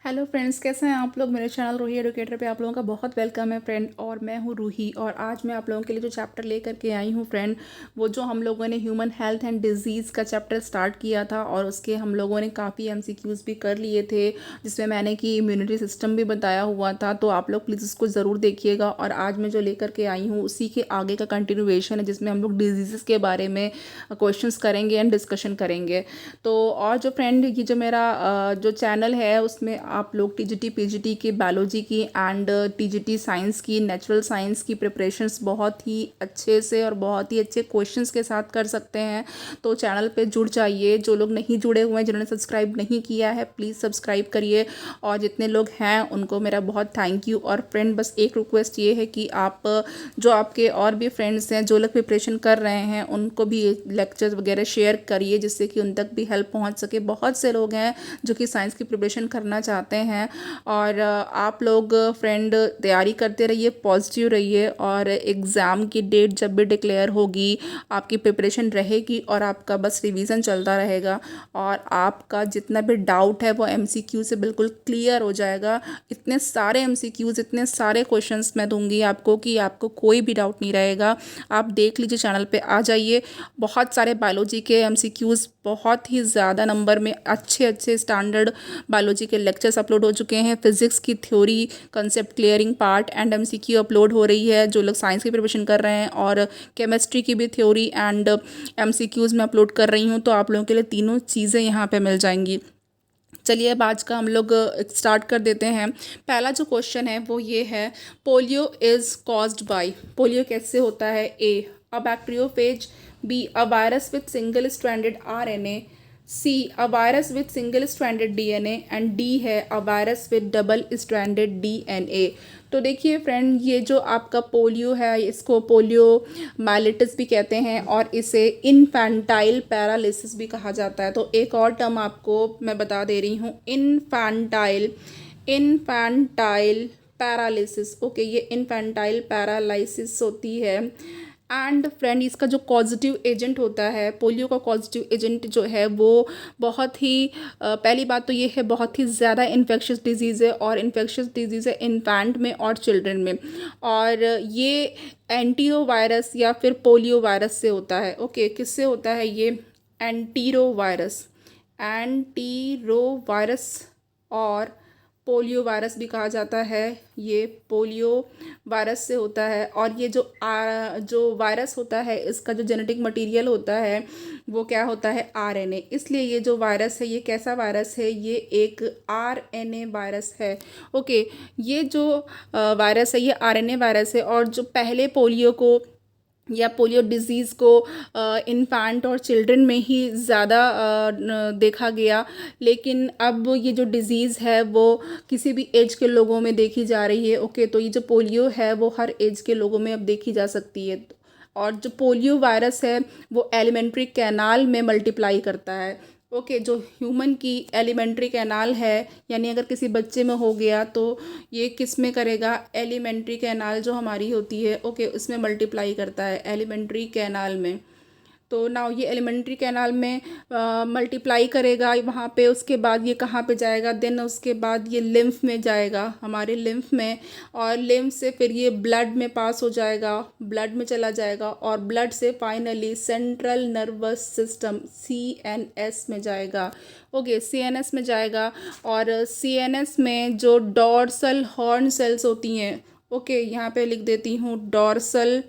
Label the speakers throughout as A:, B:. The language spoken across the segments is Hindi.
A: हेलो फ्रेंड्स, कैसे हैं आप लोग। मेरे चैनल रूही एडुकेटर पे आप लोगों का बहुत वेलकम है फ्रेंड। और मैं हूँ रूही और आज मैं आप लोगों के लिए जो चैप्टर ले करके आई हूँ फ्रेंड, वो जो हम लोगों ने ह्यूमन हेल्थ एंड डिजीज़ का चैप्टर स्टार्ट किया था और उसके हम लोगों ने काफ़ी एमसीक्यूज़ भी कर लिए थे, जिसमें मैंने कि इम्यूनिटी सिस्टम भी बताया हुआ था। तो आप लोग प्लीज़ उसको ज़रूर देखिएगा। और आज मैं जो लेकर के आई हूँ उसी के आगे का कंटिन्यूएशन है, जिसमें हम लोग डिजीज़ के बारे में क्वेश्चंस करेंगे एंड डिस्कशन करेंगे। तो और जो फ्रेंड, ये जो मेरा जो चैनल है उसमें आप लोग टीजीटी पीजीटी की, बायोलॉजी की एंड टीजीटी साइंस की, नेचुरल साइंस की प्रिपरेशंस बहुत ही अच्छे से और बहुत ही अच्छे क्वेश्चंस के साथ कर सकते हैं। तो चैनल पे जुड़ जाइए। जो लोग नहीं जुड़े हुए हैं, जिन्होंने सब्सक्राइब नहीं किया है, प्लीज़ सब्सक्राइब करिए। और जितने लोग हैं उनको मेरा बहुत थैंक यू। और फ्रेंड, बस एक रिक्वेस्ट ये है कि आप जो आपके और भी फ्रेंड्स हैं जो लोग प्रिपरेशन कर रहे हैं, उनको भी लेक्चर्स वगैरह शेयर करिए, जिससे कि उन तक भी हेल्प पहुंच सके। बहुत से लोग हैं जो कि साइंस की प्रिपरेशन करना चाहते हैं। और आप लोग फ्रेंड तैयारी करते रहिए, पॉजिटिव रहिए। और एग्ज़ाम की डेट जब भी डिक्लेयर होगी, आपकी प्रिपरेशन रहेगी और आपका बस रिवीजन चलता रहेगा। और आपका जितना भी डाउट है वो एमसीक्यू से बिल्कुल क्लियर हो जाएगा। इतने सारे एमसीक्यूज़, इतने सारे क्वेश्चंस मैं दूंगी आपको कि आपको कोई भी डाउट नहीं रहेगा। आप देख लीजिए, चैनल पे आ जाइए। बहुत सारे बायोलॉजी के एमसीक्यूज़ बहुत ही ज़्यादा नंबर में अच्छे अच्छे स्टैंडर्ड बायोलॉजी के लेक्चर्स अपलोड हो चुके हैं। फिजिक्स की theory, concept clearing part and MCQ upload हो रही है जो लोग साइंस की प्रिपरेशन कर रहे हैं। और केमिस्ट्री की भी थ्योरी एंड एमसीक्यूज़ मैं अपलोड कर रही हूँ। तो आप लोगों के लिए तीनों चीज़ें यहाँ पे मिल जाएंगी। चलिए अब आज का हम लोग स्टार्ट कर देते हैं। पहला जो क्वेश्चन है वो ये है, polio is caused by. Polio कैसे होता है? A, a bacteriophage. B, a virus with single stranded RNA. C, a virus with single stranded DNA. And D है a virus with double stranded DNA. तो देखिए फ्रेंड, ये जो आपका पोलियो है, इसको पोलियो माइलिटिस भी कहते हैं और इसे इनफैंटाइल पैरालिसिस भी कहा जाता है। तो एक और टर्म आपको मैं बता दे रही हूँ, इनफैंटाइल, इनफैंटाइल पैरालिसिस। ओके, ये इनफैंटाइल पैरालिसिस होती है। एंड फ्रेंड, इसका जो पॉजिटिव एजेंट होता है, पोलियो का पॉजिटिव एजेंट जो है वो बहुत ही पहली बात तो ये है, बहुत ही ज़्यादा इन्फेक्शियस डिजीज़ है। और इन्फेक्शियस डिजीज़ है इन्फेंट में और चिल्ड्रन में। और ये एंटीरो वायरस या फिर पोलियो वायरस से होता है। ओके, किससे होता है ये? एंटीरो वायरस, एंटीरो वायरस और पोलियो वायरस भी कहा जाता है। ये पोलियो वायरस से होता है। और ये जो वायरस होता है, इसका जो जेनेटिक मटेरियल होता है वो क्या होता है? आरएनए। इसलिए ये जो वायरस है, ये कैसा वायरस है? ये एक आरएनए वायरस है। ओके, ये जो वायरस है ये आरएनए वायरस है। और जो पहले पोलियो को या पोलियो डिज़ीज़ को इन्फेंट और चिल्ड्रन में ही ज़्यादा देखा गया। लेकिन अब ये जो डिज़ीज़ है वो किसी भी एज के लोगों में देखी जा रही है। ओके, तो ये जो पोलियो है वो हर एज के लोगों में अब देखी जा सकती है। और जो पोलियो वायरस है वो एलिमेंट्री कैनाल में मल्टीप्लाई करता है। ओके, जो ह्यूमन की एलिमेंट्री कैनाल है, यानी अगर किसी बच्चे में हो गया तो ये किस में करेगा? एलिमेंट्री कैनाल जो हमारी होती है, ओके, उसमें मल्टीप्लाई करता है, एलिमेंट्री कैनाल में। तो नाउ ये एलिमेंट्री कैनाल में मल्टीप्लाई करेगा वहाँ पे। उसके बाद ये कहाँ पे जाएगा? देन उसके बाद ये लिम्फ में जाएगा, हमारे लिम्फ में। और लिम्फ से फिर ये ब्लड में पास हो जाएगा, ब्लड में चला जाएगा। और ब्लड से finally central nervous system, CNS में जाएगा। ओके, सीएनएस में जाएगा। और सीएनएस में जो डॉर्सल हॉर्न सेल्स होती हैं, ओके, यहाँ पे लिख देती हूँ, dorsal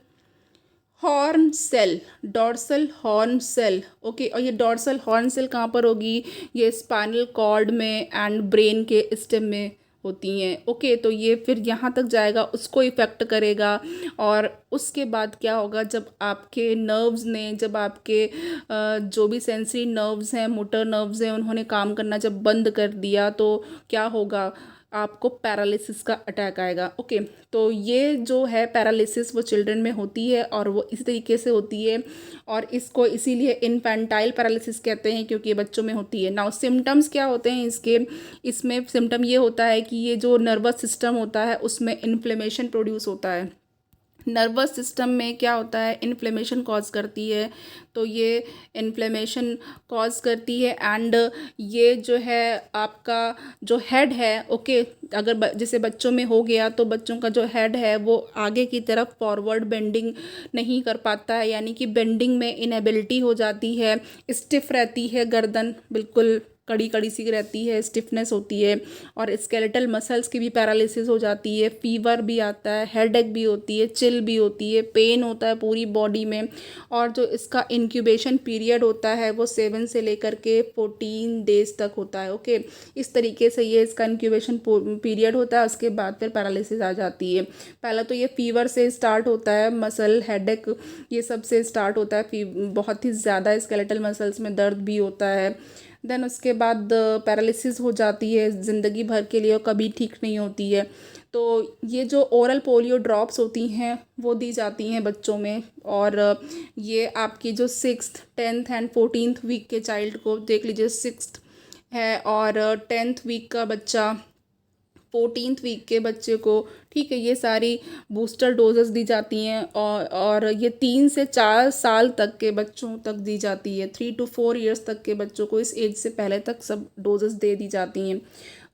A: horn cell, dorsal horn cell. Okay, और ये डॉर्सल हॉर्न सेल कहाँ पर होगी? ये स्पाइनल कॉर्ड में एंड ब्रेन के स्टेम में होती हैं। ओके, तो ये फिर यहाँ तक जाएगा, उसको इफ़ेक्ट करेगा। और उसके बाद क्या होगा? जब आपके नर्व्स ने, जब आपके जो भी सेंसरी नर्व्स हैं, मोटर नर्व्स हैं, उन्होंने काम करना जब बंद कर दिया तो क्या होगा? आपको पैरालिसिस का अटैक आएगा। ओके, तो ये जो है पैरालिसिस वो चिल्ड्रन में होती है और वो इस तरीके से होती है। और इसको इसीलिए इन्फेंटाइल पैरालिसिस कहते हैं, क्योंकि ये बच्चों में होती है। नाउ सिम्टम्स क्या होते हैं इसके? इसमें सिम्टम ये होता है कि ये जो नर्वस सिस्टम होता है उसमें इन्फ्लेमेशन प्रोड्यूस होता है। नर्वस सिस्टम में क्या होता है, इन्फ्लेमेशन कॉज करती है। तो ये इन्फ्लेमेशन कॉज करती है एंड ये जो है आपका जो हेड है, ओके, अगर जैसे बच्चों में हो गया तो बच्चों का जो हेड है वो आगे की तरफ फॉरवर्ड बेंडिंग नहीं कर पाता है, यानी कि बेंडिंग में इनएबिलिटी हो जाती है, स्टिफ रहती है गर्दन, बिल्कुल कड़ी कड़ी सी रहती है, स्टिफनेस होती है और स्केलेटल मसल्स की भी पैरालिसिस हो जाती है, फीवर भी आता है, हेडेक भी होती है, चिल भी होती है, पेन होता है पूरी बॉडी में। और जो इसका इंक्यूबेशन पीरियड होता है वो 7 से लेकर के 14 डेज तक होता है, ओके। इस तरीके से ये इसका इंक्यूबेशन पीरियड होता है, उसके बाद फिर पैरालिसिस आ जाती है। पहला तो ये फीवर से स्टार्ट होता है, मसल हेडेक ये सब से स्टार्ट होता है, बहुत ही ज़्यादा स्केलेटल मसल्स में दर्द भी होता है। देन उसके बाद पैरालिसिस हो जाती है ज़िंदगी भर के लिए और कभी ठीक नहीं होती है। तो ये जो ओरल पोलियो ड्रॉप्स होती हैं वो दी जाती हैं बच्चों में, और ये आपकी जो 6th 10th and 14th week के चाइल्ड को देख लीजिए, 6th है और 10th वीक का बच्चा, 14th वीक के बच्चे को, ठीक है, ये सारी बूस्टर डोजेस दी जाती हैं और ये 3 से 4 साल तक के बच्चों तक दी जाती है, 3 to 4 ईयर्स तक के बच्चों को इस एज से पहले तक सब डोजेस दे दी जाती हैं,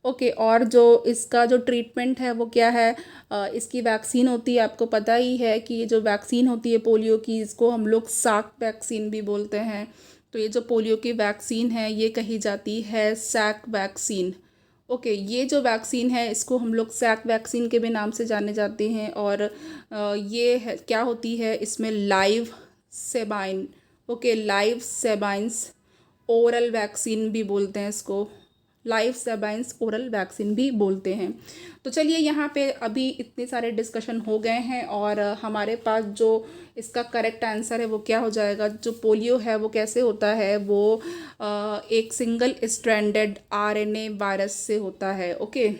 A: ओके। और जो इसका जो ट्रीटमेंट है वो क्या है, इसकी वैक्सीन होती है, आपको पता ही है कि ये जो वैक्सीन होती है पोलियो की, इसको हम लोग साक वैक्सीन भी बोलते हैं। तो ये जो पोलियो की वैक्सीन है ये कही जाती है सैक वैक्सीन, ओके। ये जो वैक्सीन है इसको हम लोग सैक वैक्सीन के भी नाम से जाने जाते हैं। और ये है क्या होती है, इसमें live Sabin, okay, live Sabin's oral vaccine भी बोलते हैं इसको, लाइव सेबाइंस ओरल वैक्सीन भी बोलते हैं। तो चलिए यहाँ पे अभी इतने सारे डिस्कशन हो गए हैं और हमारे पास जो इसका करेक्ट आंसर है वो क्या हो जाएगा, जो पोलियो है वो कैसे होता है, वो एक सिंगल स्ट्रैंडेड आरएनए वायरस से होता है, ओके।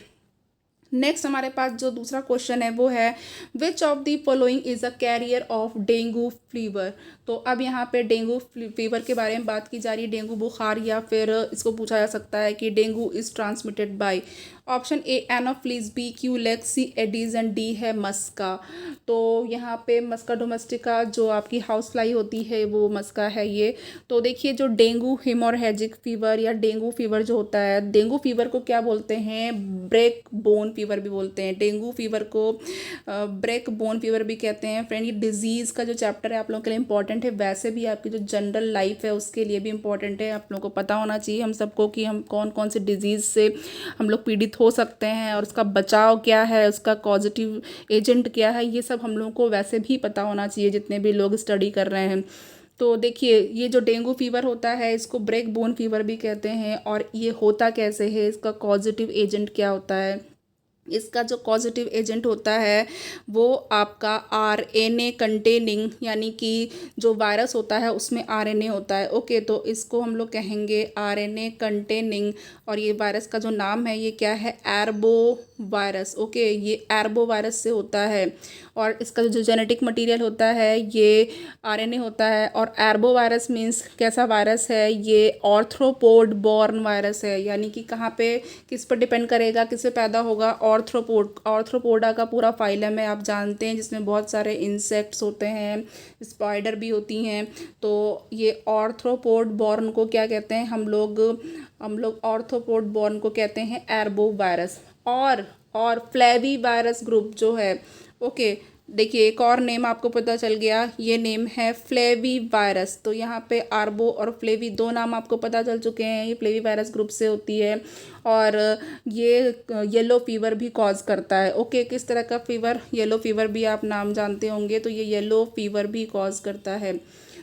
A: नेक्स्ट हमारे पास जो दूसरा क्वेश्चन है वो है which of the following is a carrier of dengue fever. तो अब यहाँ पे डेंगू फीवर के बारे में बात की जा रही है, डेंगू बुखार, या फिर इसको पूछा जा सकता है कि dengue is transmitted by, option A anopheles, B culex, C aedes and D है मस्का। तो यहाँ पे मस्का डोमेस्टिका जो आपकी हाउस फ्लाई होती है वो मस्का है ये। तो देखिए जो डेंगू हेमोरेजिक फीवर या डेंगू फीवर जो होता है, डेंगू फीवर को क्या बोलते हैं, ब्रेक बोन फीवर भी बोलते हैं, डेंगू फीवर को ब्रेक बोन फीवर भी कहते हैं। फ्रेंड ये डिजीज़ का जो चैप्टर है आप लोगों के लिए इंपॉर्टेंट है, वैसे भी आपकी जो जनरल लाइफ है उसके लिए भी इंपॉर्टेंट है, आप लोगों को पता होना चाहिए हम सबको कि हम कौन कौन से डिजीज़ से हम लोग पीड़ित हो सकते हैं और उसका बचाव क्या है, उसका पॉजिटिव एजेंट क्या है, ये सब हम लोगों को वैसे भी पता होना चाहिए जितने भी लोग स्टडी कर रहे हैं। तो देखिए ये जो डेंगू फीवर होता है इसको ब्रेक बोन फीवर भी कहते हैं, और ये होता कैसे है, इसका पॉजिटिव एजेंट क्या होता है, इसका जो पॉजिटिव एजेंट होता है वो आपका आरएनए कंटेनिंग, यानी कि जो वायरस होता है उसमें आरएनए होता है, ओके। तो इसको हम लोग कहेंगे आरएनए कंटेनिंग, और ये वायरस का जो नाम है ये क्या है, एर्बो वायरस, ओके। ये एर्बो वायरस से होता है और इसका जो जेनेटिक मटेरियल होता है ये आरएनए होता है। और एर्बो वायरस मीन्स कैसा वायरस है, ये ऑर्थ्रोपोड बॉर्न वायरस है, यानी कि कहाँ पे किस पर डिपेंड करेगा, किस पे पैदा होगा, ऑर्थ्रोपोडा का पूरा फाइलम है, आप जानते हैं, जिसमें बहुत सारे इंसेक्ट्स होते हैं, स्पाइडर भी होती हैं। तो ये ऑर्थ्रोपोड बॉर्न को क्या कहते हैं, हम लोग ऑर्थ्रोपोड बॉर्न को कहते हैं एर्बो वायरस। और फ्लेवी वायरस ग्रुप जो है, ओके, देखिए एक और नेम आपको पता चल गया, ये नेम है फ्लेवी वायरस। तो यहाँ पे आर्बो और फ्लेवी दो नाम आपको पता चल चुके हैं, ये फ्लेवी वायरस ग्रुप से होती है और ये येलो फीवर भी कॉज करता है, ओके। किस तरह का फीवर, येलो फीवर भी आप नाम जानते होंगे, तो ये येलो फीवर भी कॉज करता है।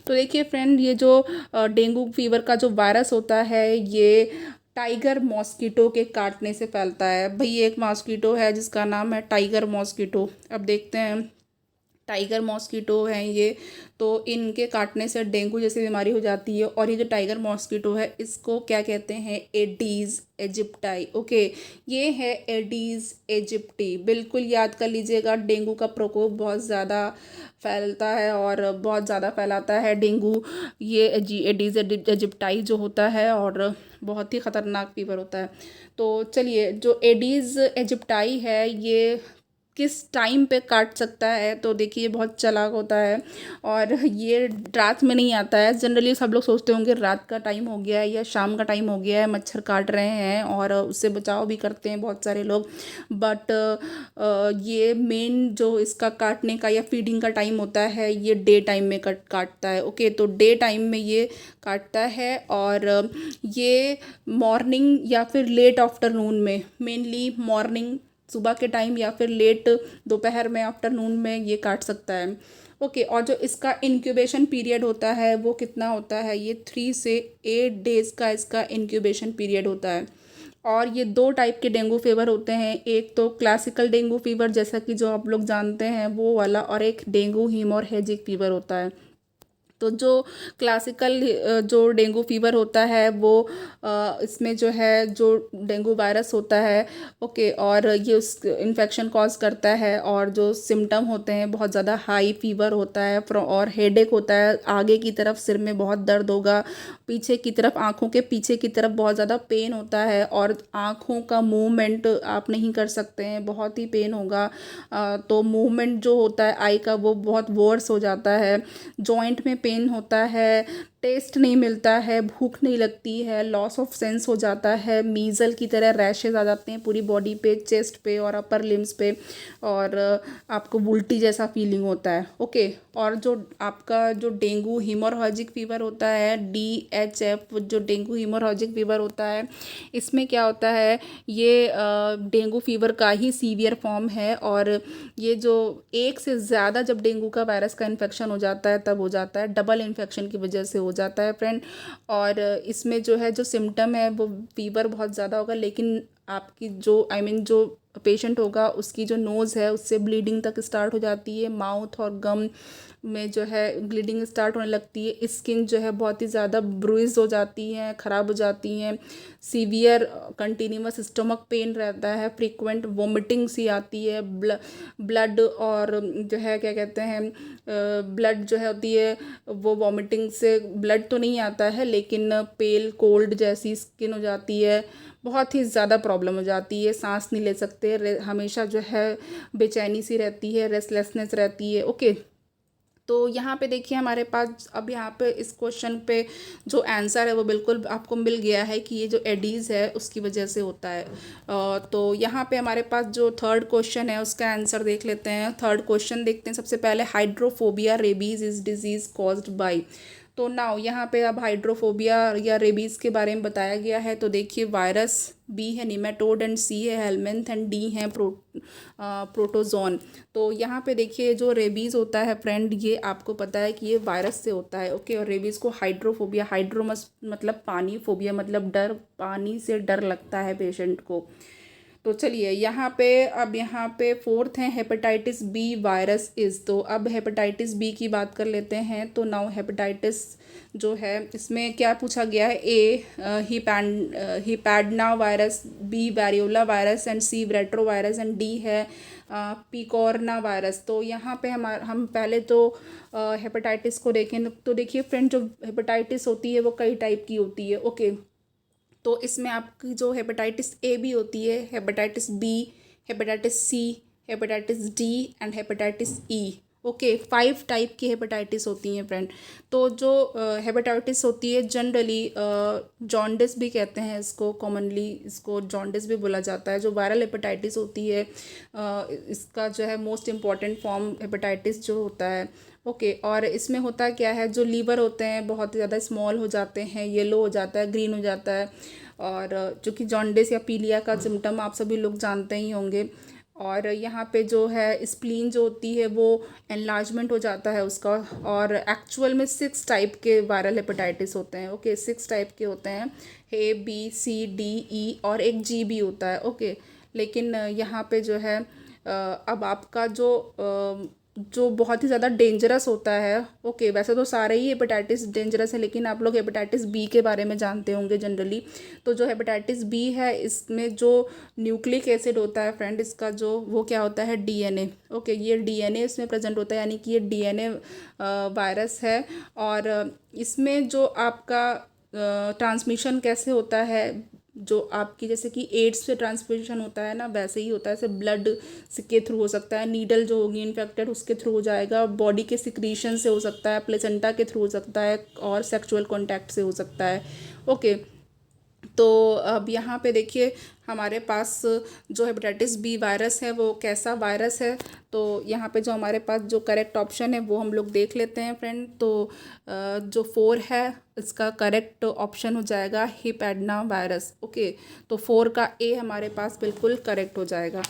A: तो देखिए फ्रेंड ये जो डेंगू फीवर का जो वायरस होता है ये टाइगर मॉस्किटो के काटने से फैलता है। भाई एक मॉस्किटो है जिसका नाम है टाइगर मॉस्किटो, अब देखते हैं टाइगर मॉस्किटो हैं ये, तो इनके काटने से डेंगू जैसी बीमारी हो जाती है। और ये जो टाइगर मॉस्किटो है इसको क्या कहते हैं, एडीज़ एजिप्टाई, ओके। ये है एडीज़ एजिप्टी, बिल्कुल याद कर लीजिएगा। डेंगू का प्रकोप बहुत ज़्यादा फैलता है और बहुत ज़्यादा फैलाता है डेंगू, ये एडीज़ एजिप्टाई जो होता है, और बहुत ही ख़तरनाक फीवर होता है। तो चलिए जो एडीज़ एजिप्टाई है ये किस टाइम पे काट सकता है। तो देखिए ये बहुत चालाक होता है और ये रात में नहीं आता है। जनरली सब लोग सोचते होंगे रात का टाइम हो गया है या शाम का टाइम हो गया है, मच्छर काट रहे हैं और उससे बचाव भी करते हैं बहुत सारे लोग। बट ये मेन जो इसका काटने का या फीडिंग का टाइम होता है ये डे टाइम में काटता है। ओके, तो डे टाइम में ये काटता है और ये मॉर्निंग या फिर लेट आफ्टरनून में, मेनली मॉर्निंग सुबह के टाइम या फिर लेट दोपहर में आफ्टरनून में ये काट सकता है। ओके, और जो इसका इंक्यूबेशन पीरियड होता है वो कितना होता है, ये 3 से 8 डेज़ का इसका इंक्यूबेशन पीरियड होता है। और ये 2 टाइप के डेंगू फीवर होते हैं, एक तो क्लासिकल डेंगू फीवर जैसा कि जो आप लोग जानते हैं वो वाला, और एक डेंगू हीमोरेजिक फीवर होता है। तो जो क्लासिकल जो डेंगू फीवर होता है वो इसमें जो है जो डेंगू वायरस होता है, ओके, और ये उस इन्फेक्शन कॉज करता है। और जो सिम्टम होते हैं बहुत ज़्यादा हाई फीवर होता है और हेडेक होता है, आगे की तरफ सिर में बहुत दर्द होगा, पीछे की तरफ आँखों के पीछे की तरफ बहुत ज़्यादा पेन होता है और आँखों का मूवमेंट आप नहीं कर सकते हैं, बहुत ही पेन होगा। तो मूवमेंट जो होता है आई का वो बहुत वर्स हो जाता है, जॉइंट में पेन होता है, टेस्ट नहीं मिलता है, भूख नहीं लगती है, लॉस ऑफ सेंस हो जाता है, मीज़ल की तरह रैशेज आ जाते हैं पूरी बॉडी पे, चेस्ट पे और अपर लिम्स पे, और आपको उल्टी जैसा फीलिंग होता है। ओके, और जो आपका जो डेंगू हीमोरेजिक फीवर होता है DHF, जो डेंगू हीमोरेजिक फीवर होता है, इसमें क्या होता है, ये डेंगू फीवर का ही सीवियर फॉर्म है। और ये जो एक से ज़्यादा जब डेंगू का वायरस का इन्फेक्शन हो जाता है तब हो जाता है, डबल इन्फेक्शन की वजह से हो जाता है फ्रेंड। और इसमें जो है जो सिम्टम है वो फीवर बहुत ज़्यादा होगा, लेकिन आपकी जो जो पेशेंट होगा उसकी जो नोज़ है उससे ब्लीडिंग तक स्टार्ट हो जाती है, माउथ और गम में जो है ब्लीडिंग स्टार्ट होने लगती है, स्किन जो है बहुत ही ज़्यादा ब्रूइज हो जाती हैं, ख़राब हो जाती हैं, सीवियर कंटिन्यूअस स्टमक पेन रहता है, फ्रीक्वेंट वोमिटिंग सी आती है, ब्लड और जो है क्या कहते हैं ब्लड जो है होती है वो वोमिटिंग से ब्लड तो नहीं आता है लेकिन पेल कोल्ड जैसी स्किन हो जाती है, बहुत ही ज़्यादा प्रॉब्लम हो जाती है, सांस नहीं ले सकते, हमेशा जो है बेचैनी सी रहती है, रेस्टलेसनेस रहती है। ओके, तो यहाँ पे देखिए हमारे पास अब यहाँ पे इस क्वेश्चन पे जो आंसर है वो बिल्कुल आपको मिल गया है कि ये जो एडीज़ है उसकी वजह से होता है। तो यहाँ पे हमारे पास जो थर्ड क्वेश्चन है उसका आंसर देख लेते हैं। थर्ड क्वेश्चन देखते हैं सबसे पहले, hydrophobia rabies is disease caused by. तो नाउ यहाँ पे अब हाइड्रोफोबिया या रेबीज़ के बारे में बताया गया है। तो देखिए वायरस, बी है निमेटोड एंड सी है हेलमिंथ एंड डी है प्रोटोजोन। तो यहाँ पे देखिए जो रेबीज़ होता है फ्रेंड, ये आपको पता है कि ये वायरस से होता है। ओके, और रेबीज़ को हाइड्रोफोबिया, मतलब पानी, फोबिया मतलब डर, पानी से डर लगता है पेशेंट को। तो चलिए यहाँ पे फोर्थ है हेपेटाइटिस बी वायरस इज़। तो अब हेपेटाइटिस बी की बात कर लेते हैं। तो नाउ हेपेटाइटिस जो है इसमें क्या पूछा गया है, A hepadna virus, B variola virus and C retro virus and D है पिकोरना वायरस। तो यहाँ पे हम पहले तो हेपेटाइटिस को देखें। तो देखिए फ्रेंड, जो हेपेटाइटिस होती है वो कई टाइप की होती है। ओके, तो इसमें आपकी जो हेपेटाइटिस ए भी होती है, hepatitis B, hepatitis C, hepatitis D and hepatitis E. Okay, 5 type की हेपेटाइटिस होती हैं फ्रेंड। तो जो हेपेटाइटिस होती है जनरली जॉन्डिस भी कहते हैं इसको, कॉमनली इसको जॉन्डिस भी बोला जाता है। जो वायरल हेपेटाइटिस होती है इसका जो है मोस्ट इम्पॉर्टेंट फॉर्म हेपेटाइटिस जो होता है। ओके, और इसमें होता क्या है, जो लीवर होते हैं बहुत ज़्यादा स्मॉल हो जाते हैं, येलो हो जाता है, ग्रीन हो जाता है। और चूँकि जॉन्डिस या पीलिया का सिम्टम आप सभी लोग जानते ही होंगे। और यहाँ पे जो है स्प्लीन जो होती है वो एनलार्जमेंट हो जाता है उसका। और एक्चुअल में 6 टाइप के वायरल हेपेटाइटिस होते हैं। ओके, 6 टाइप के होते हैं, ए बी सी डी ई और एक जी भी होता है। ओके, लेकिन यहाँ पे जो है अब आपका जो बहुत ही ज़्यादा डेंजरस होता है। ओके, वैसे तो सारे ही हेपेटाइटिस डेंजरस है लेकिन आप लोग हेपेटाइटिस बी के बारे में जानते होंगे जनरली। तो जो हेपेटाइटिस बी है इसमें जो न्यूक्लिक एसिड होता है फ्रेंड, इसका जो वो क्या होता है, डीएनए। ओके, ये डीएनए इसमें प्रेजेंट होता है, यानी कि ये डीएनए वायरस है। और इसमें जो आपका ट्रांसमिशन कैसे होता है, जो आपकी जैसे कि एड्स से ट्रांसमिशन होता है ना, वैसे ही होता है, जैसे ब्लड के थ्रू हो सकता है, नीडल जो होगी इन्फेक्टेड उसके थ्रू हो जाएगा, बॉडी के सिक्रीशन से हो सकता है, प्लेसेंटा के थ्रू हो सकता है, और सेक्सुअल कॉन्टैक्ट से हो सकता है। ओके, तो अब यहाँ पे देखिए हमारे पास जो हेपेटाइटिस बी वायरस है वो कैसा वायरस है, तो यहाँ पे जो हमारे पास जो करेक्ट ऑप्शन है वो हम लोग देख लेते हैं फ्रेंड। तो जो 4 है इसका करेक्ट ऑप्शन हो जाएगा हिप एडना वायरस। ओके, तो 4 का ए हमारे पास बिल्कुल करेक्ट हो जाएगा।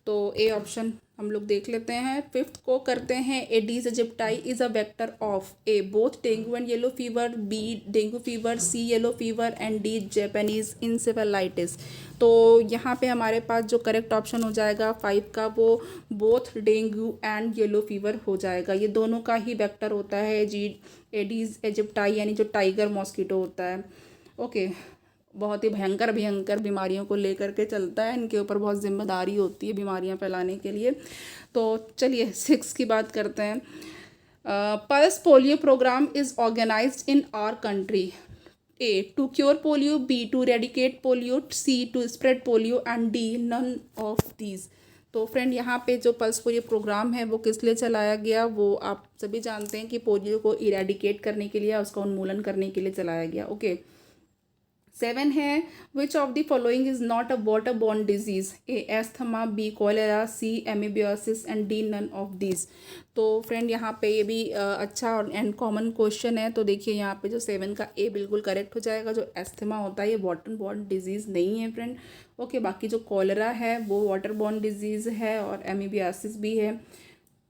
A: तो ए ऑप्शन हम लोग देख लेते हैं। 5th को करते हैं, aedes aegypti is a vector of A both dengue and yellow fever, B dengue fever, C yellow fever and D Japanese encephalitis. तो यहाँ पे हमारे पास जो करेक्ट ऑप्शन हो जाएगा 5 का वो both dengue and yellow fever हो जाएगा। ये दोनों का ही वेक्टर होता है जी, एडीज एजिप्टाई यानी जो टाइगर मॉस्किटो होता है। ओके, बहुत ही भयंकर भयंकर बीमारियों को लेकर के चलता है, इनके ऊपर बहुत जिम्मेदारी होती है बीमारियां फैलाने के लिए। तो चलिए 6 की बात करते हैं। Pulse polio programme is organised in our country. A to cure polio, B to eradicate polio, C to spread polio and D none of these. तो फ्रेंड यहाँ पे जो पल्स पोलियो प्रोग्राम है वो किस लिए चलाया गया, वो आप सभी जानते हैं कि पोलियो को इरेडिकेट करने के लिए, उसका उन्मूलन करने के लिए चलाया गया। ओके, 7 है, which of the following is not a water borne disease, A asthma, B cholera, C amoebiasis and D none of these. तो फ्रेंड यहाँ पे ये भी अच्छा एंड कॉमन क्वेश्चन है। तो देखिए यहाँ पे जो 7 का ए बिल्कुल करेक्ट हो जाएगा। जो एस्थमा होता है ये वाटर बॉर्न डिजीज़ नहीं है फ्रेंड। ओके, बाकी जो कोलेरा है वो वाटर बॉर्न डिजीज़ है और एमीबियोसिस भी है।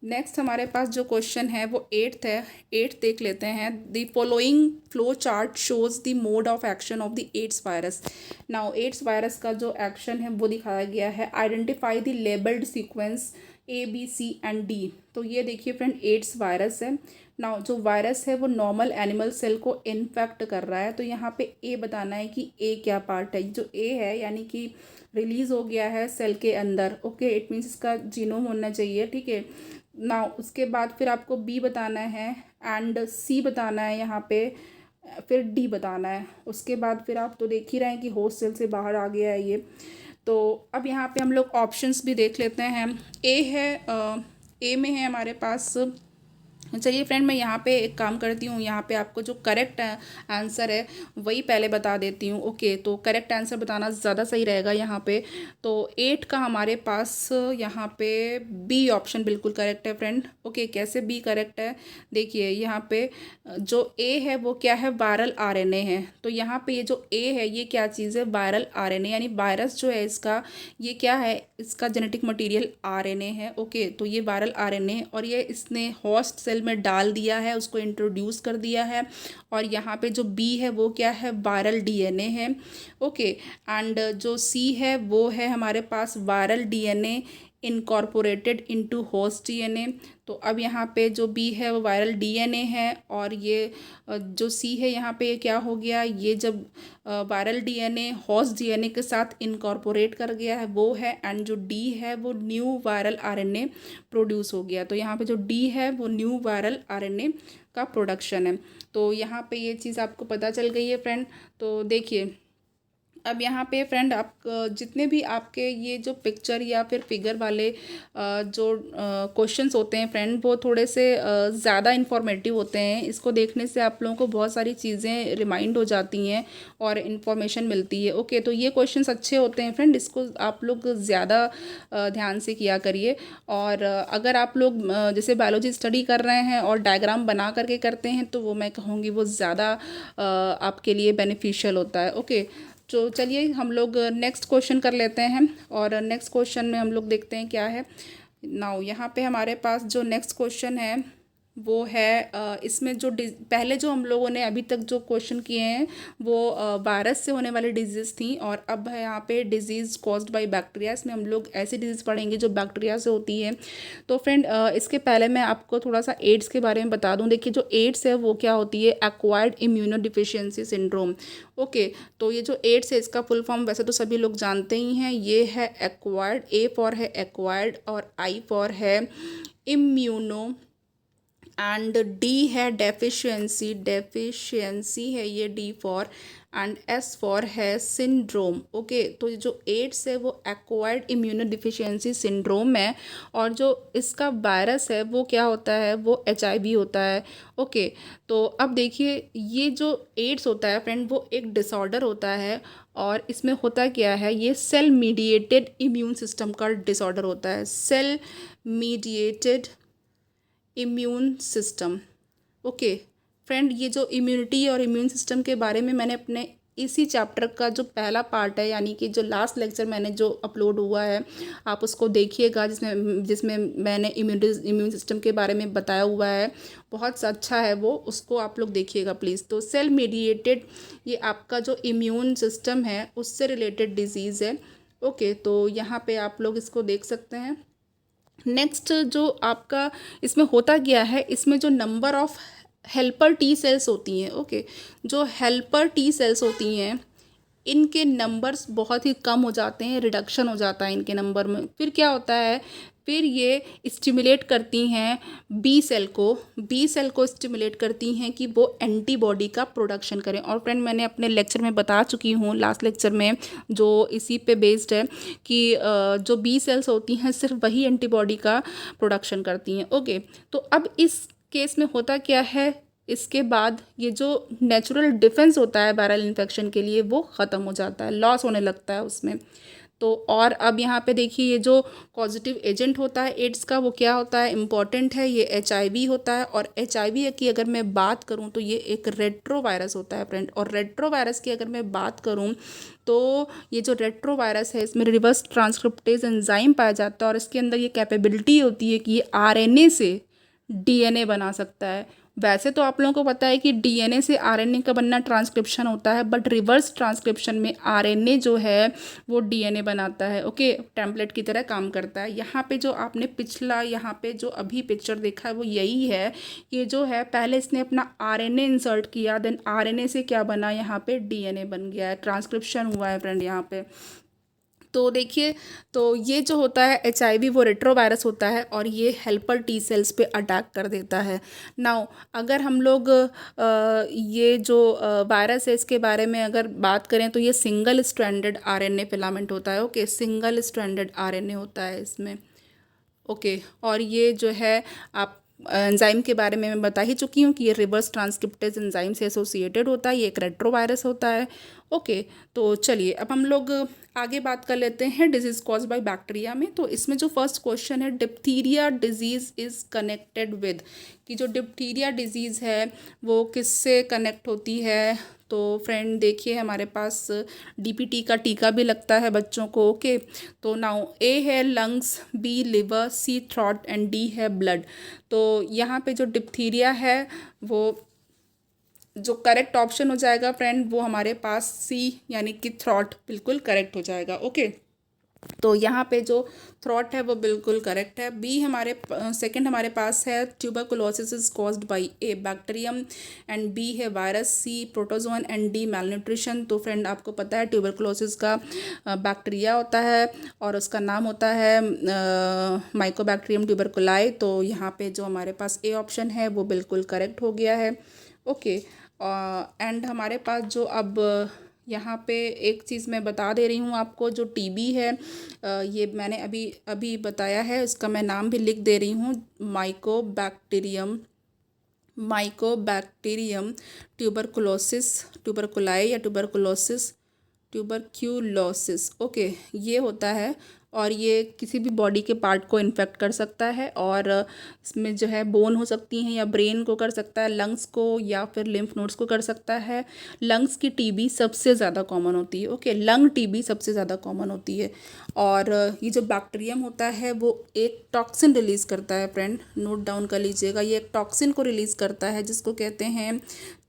A: नेक्स्ट हमारे पास जो क्वेश्चन है वो 8th है। 8th देख लेते हैं। The following flow chart shows the mode of action of the AIDS virus. Now AIDS virus का जो एक्शन है वो दिखाया गया है। Identify the labelled sequence A B C and D. तो ये देखिए फ्रेंड एड्स वायरस है। नाउ जो वायरस है वो नॉर्मल एनिमल सेल को इन्फेक्ट कर रहा है। तो यहाँ पे ए बताना है कि ए क्या पार्ट है। जो ए है यानी कि रिलीज हो गया है सेल के अंदर। ओके, इट मीन्स इसका जीनोम होना चाहिए। ठीक है ना, उसके बाद फिर आपको बी बताना है एंड सी बताना है यहाँ पे, फिर डी बताना है। उसके बाद फिर आप तो देख ही रहे हैं कि होस्ट सेल से बाहर आ गया है ये। तो अब यहाँ पे हम लोग ऑप्शंस भी देख लेते हैं। ए है, ए में है हमारे पास। चलिए फ्रेंड, मैं यहाँ पे एक काम करती हूँ, यहाँ पे आपको जो करेक्ट आंसर है वही पहले बता देती हूँ। ओके, तो करेक्ट आंसर बताना ज़्यादा सही रहेगा यहाँ पे। तो 8 का हमारे पास यहाँ पे बी ऑप्शन बिल्कुल करेक्ट है फ्रेंड। ओके, कैसे बी करेक्ट है, देखिए यहाँ पे जो ए है वो क्या है, वायरल आरएनए है। तो यहाँ पे ये जो ए है ये क्या चीज़ है, वायरल आरएनए, यानी वायरस जो है इसका ये क्या है, इसका जेनेटिक मटेरियल आरएनए है। ओके, तो ये वायरल आरएनए और ये इसने होस्ट सेल में डाल दिया है, उसको इंट्रोड्यूस कर दिया है। और यहाँ पे जो बी है वो क्या है, वायरल डीएनए है। ओके, एंड जो सी है वो है हमारे पास viral DNA incorporated into host DNA. तो अब यहाँ पे जो बी है वो वायरल डीएनए है और ये जो सी है यहाँ पे क्या हो गया, ये जब वायरल डीएनए होस्ट डीएनए के साथ इनकॉर्पोरेट कर गया है वो है, एंड जो डी है वो न्यू वायरल आरएनए प्रोड्यूस हो गया। तो यहाँ पे जो डी है वो न्यू वायरल आरएनए का प्रोडक्शन है। तो यहाँ पे ये चीज़ आपको पता चल गई है फ्रेंड। तो देखिए अब यहाँ पे फ्रेंड आप जितने भी आपके ये जो पिक्चर या फिर फिगर वाले जो क्वेश्चंस होते हैं फ्रेंड, वो थोड़े से ज़्यादा इन्फॉर्मेटिव होते हैं। इसको देखने से आप लोगों को बहुत सारी चीज़ें रिमाइंड हो जाती हैं और इन्फॉर्मेशन मिलती है। ओके, तो ये क्वेश्चंस अच्छे होते हैं फ्रेंड, इसको आप लोग ज़्यादा ध्यान से किया करिए। और अगर आप लोग जैसे बायोलॉजी स्टडी कर रहे हैं और डायग्राम बना करके करते हैं तो वो मैं कहूँगी वो ज़्यादा आपके लिए बेनिफिशियल होता है। ओके, तो चलिए हम लोग नेक्स्ट क्वेश्चन कर लेते हैं और नेक्स्ट क्वेश्चन में हम लोग देखते हैं क्या है। नाउ यहाँ पे हमारे पास जो नेक्स्ट क्वेश्चन है वो है इसमें जो पहले जो हम लोगों ने अभी तक जो क्वेश्चन किए हैं वो वायरस से होने वाली डिजीज़ थी, और अब है यहाँ पे डिजीज़ कॉज्ड बाय बैक्टीरिया। इसमें हम लोग ऐसी डिजीज़ पढ़ेंगे जो बैक्टीरिया से होती है। तो फ्रेंड इसके पहले मैं आपको थोड़ा सा एड्स के बारे में बता दूं। देखिए जो एड्स है वो क्या होती है, एक्वायर्ड इम्यूनोडिफिशियेंसी सिंड्रोम। ओके, तो ये जो एड्स है इसका फुल फॉर्म वैसे तो सभी लोग जानते ही हैं, ये है एक्वायर्ड। ए फॉर है एक्वायर्ड और आई फॉर है इम्यूनो एंड डी है डेफिशिएंसी, डेफिशिएंसी है ये D for, and S for है सिंड्रोम। ओके, तो जो एड्स है वो एक्वायर्ड इम्यूनो डिफिशियंसी सिंड्रोम है, और जो इसका वायरस है वो क्या होता है, वो HIV होता है। ओके, तो अब देखिए ये जो एड्स होता है फ्रेंड, वो एक डिसऑर्डर होता है, और इसमें होता क्या है, ये सेल मीडिएटेड इम्यून सिस्टम का डिसऑर्डर होता है, cell mediated immune system. Okay friend, ये जो इम्यूनिटी और इम्यून सिस्टम के बारे में मैंने अपने इसी चैप्टर का जो पहला पार्ट है, यानी कि जो लास्ट लेक्चर मैंने जो अपलोड हुआ है, आप उसको देखिएगा, जिसमें जिसमें मैंने इम्यून सिस्टम के बारे में बताया हुआ है, बहुत अच्छा है वो, उसको आप लोग देखिएगा प्लीज़। तो सेल मीडिएटेड ये आपका जो इम्यून सिस्टम है उससे रिलेटेड डिजीज़ है। ओके, तो यहाँ पे आप लोग इसको देख सकते हैं। नेक्स्ट जो आपका इसमें होता क्या है, इसमें जो number of helper T cells होती हैं, ओके, जो हेल्पर टी सेल्स होती हैं इनके नंबर्स बहुत ही कम हो जाते हैं, रिडक्शन हो जाता है इनके नंबर में। फिर क्या होता है, फिर ये स्टिमुलेट करती हैं बी सेल को स्टिमुलेट करती हैं कि वो एंटीबॉडी का प्रोडक्शन करें। और फ्रेंड, मैंने अपने लेक्चर में बता चुकी हूँ, लास्ट लेक्चर में, जो इसी पे बेस्ड है, कि जो बी सेल्स होती हैं सिर्फ वही एंटीबॉडी का प्रोडक्शन करती हैं। ओके, तो अब इस केस में होता क्या है, इसके बाद ये जो नेचुरल डिफेंस होता है वायरल इन्फेक्शन के लिए वो ख़त्म हो जाता है, लॉस होने लगता है उसमें। तो और अब यहाँ पे देखिए, ये जो पॉजिटिव एजेंट होता है एड्स का, वो क्या होता है, इम्पॉर्टेंट है, ये HIV होता है। और HIV की अगर मैं बात करूँ तो ये एक रेट्रो वायरस होता है फ्रेंड। और रेट्रो वायरस की अगर मैं बात करूँ तो ये जो रेट्रो वायरस है, इसमें रिवर्स ट्रांसक्रिप्टेज एंजाइम पाया जाता है, और इसके अंदर ये कैपेबिलिटी होती है कि ये RNA से DNA बना सकता है। वैसे तो आप लोगों को पता है कि DNA से RNA का बनना ट्रांसक्रिप्शन होता है, बट रिवर्स ट्रांसक्रिप्शन में RNA जो है वो DNA बनाता है। ओके, टेम्पलेट की तरह काम करता है। यहाँ पे जो आपने पिछला, यहाँ पे जो अभी पिक्चर देखा है वो यही है। ये जो है, पहले इसने अपना RNA इंसर्ट किया, देन RNA से क्या बना, यहाँ पे DNA बन गया है, ट्रांसक्रिप्शन हुआ है फ्रेंड यहाँ पे। तो देखिए, तो ये जो होता है HIV, वो रेट्रोवायरस होता है, और ये हेल्पर टी सेल्स पे अटैक कर देता है। नाउ अगर हम लोग ये जो वायरस है इसके बारे में अगर बात करें तो ये सिंगल स्ट्रैंडेड RNA फिलामेंट होता है। ओके, सिंगल स्ट्रैंडेड RNA होता है इसमें। ओके, और ये जो है आप एंजाइम के बारे में मैं बता ही चुकी हूँ कि ये रिवर्स ट्रांसक्रिप्टेज एंजाइम से एसोसिएटेड होता है, ये एक रेट्रोवायरस होता है। ओके, तो चलिए अब हम लोग आगे बात कर लेते हैं डिजीज़ कॉज बाय बैक्टीरिया में। तो इसमें जो फर्स्ट क्वेश्चन है, diphtheria disease is connected with, कि जो डिप्थीरिया डिजीज़ है वो किससे कनेक्ट होती है। तो फ्रेंड देखिए, हमारे पास DPT का टीका भी लगता है बच्चों को। ओके, तो नाउ A है lungs, B liver, C throat and D है ब्लड। तो यहाँ पे जो डिप्थीरिया है वो जो करेक्ट ऑप्शन हो जाएगा फ्रेंड, वो हमारे पास C यानी कि थ्रॉट बिल्कुल करेक्ट हो जाएगा। ओके, तो यहाँ पे जो थ्रॉट है वो बिल्कुल करेक्ट है। बी हमारे सेकंड हमारे पास है tuberculosis is caused by a bacterium, and B है virus, C protozoan and D malnutrition. तो फ्रेंड आपको पता है ट्यूबरकुलोसिस का बैक्टीरिया होता है और उसका नाम होता है माइकोबैक्टीरियम ट्यूबरकुलाई। तो यहाँ पे जो हमारे पास ए ऑप्शन है वो बिल्कुल करेक्ट हो गया है। ओके, एंड हमारे पास जो अब यहाँ पे एक चीज़ मैं बता दे रही हूँ आपको, जो TB है ये मैंने अभी अभी बताया है, इसका मैं नाम भी लिख दे रही हूँ, माइकोबैक्टीरियम ट्यूबरकुलोसिस ट्यूबरकुलाई या ट्यूबरक्यूलोसिस। ओके, ये होता है, और ये किसी भी बॉडी के पार्ट को इन्फेक्ट कर सकता है, और इसमें जो है बोन हो सकती हैं, या ब्रेन को कर सकता है, लंग्स को, या फिर लिम्फ नोड्स को कर सकता है। लंग्स की TB सबसे ज़्यादा कॉमन होती है। ओके, लंग TB सबसे ज़्यादा कॉमन होती है। और ये जो बैक्टीरियम होता है वो एक टॉक्सिन रिलीज़ करता है फ्रेंड, नोट डाउन कर लीजिएगा, ये एक टॉक्सिन को रिलीज़ करता है जिसको कहते हैं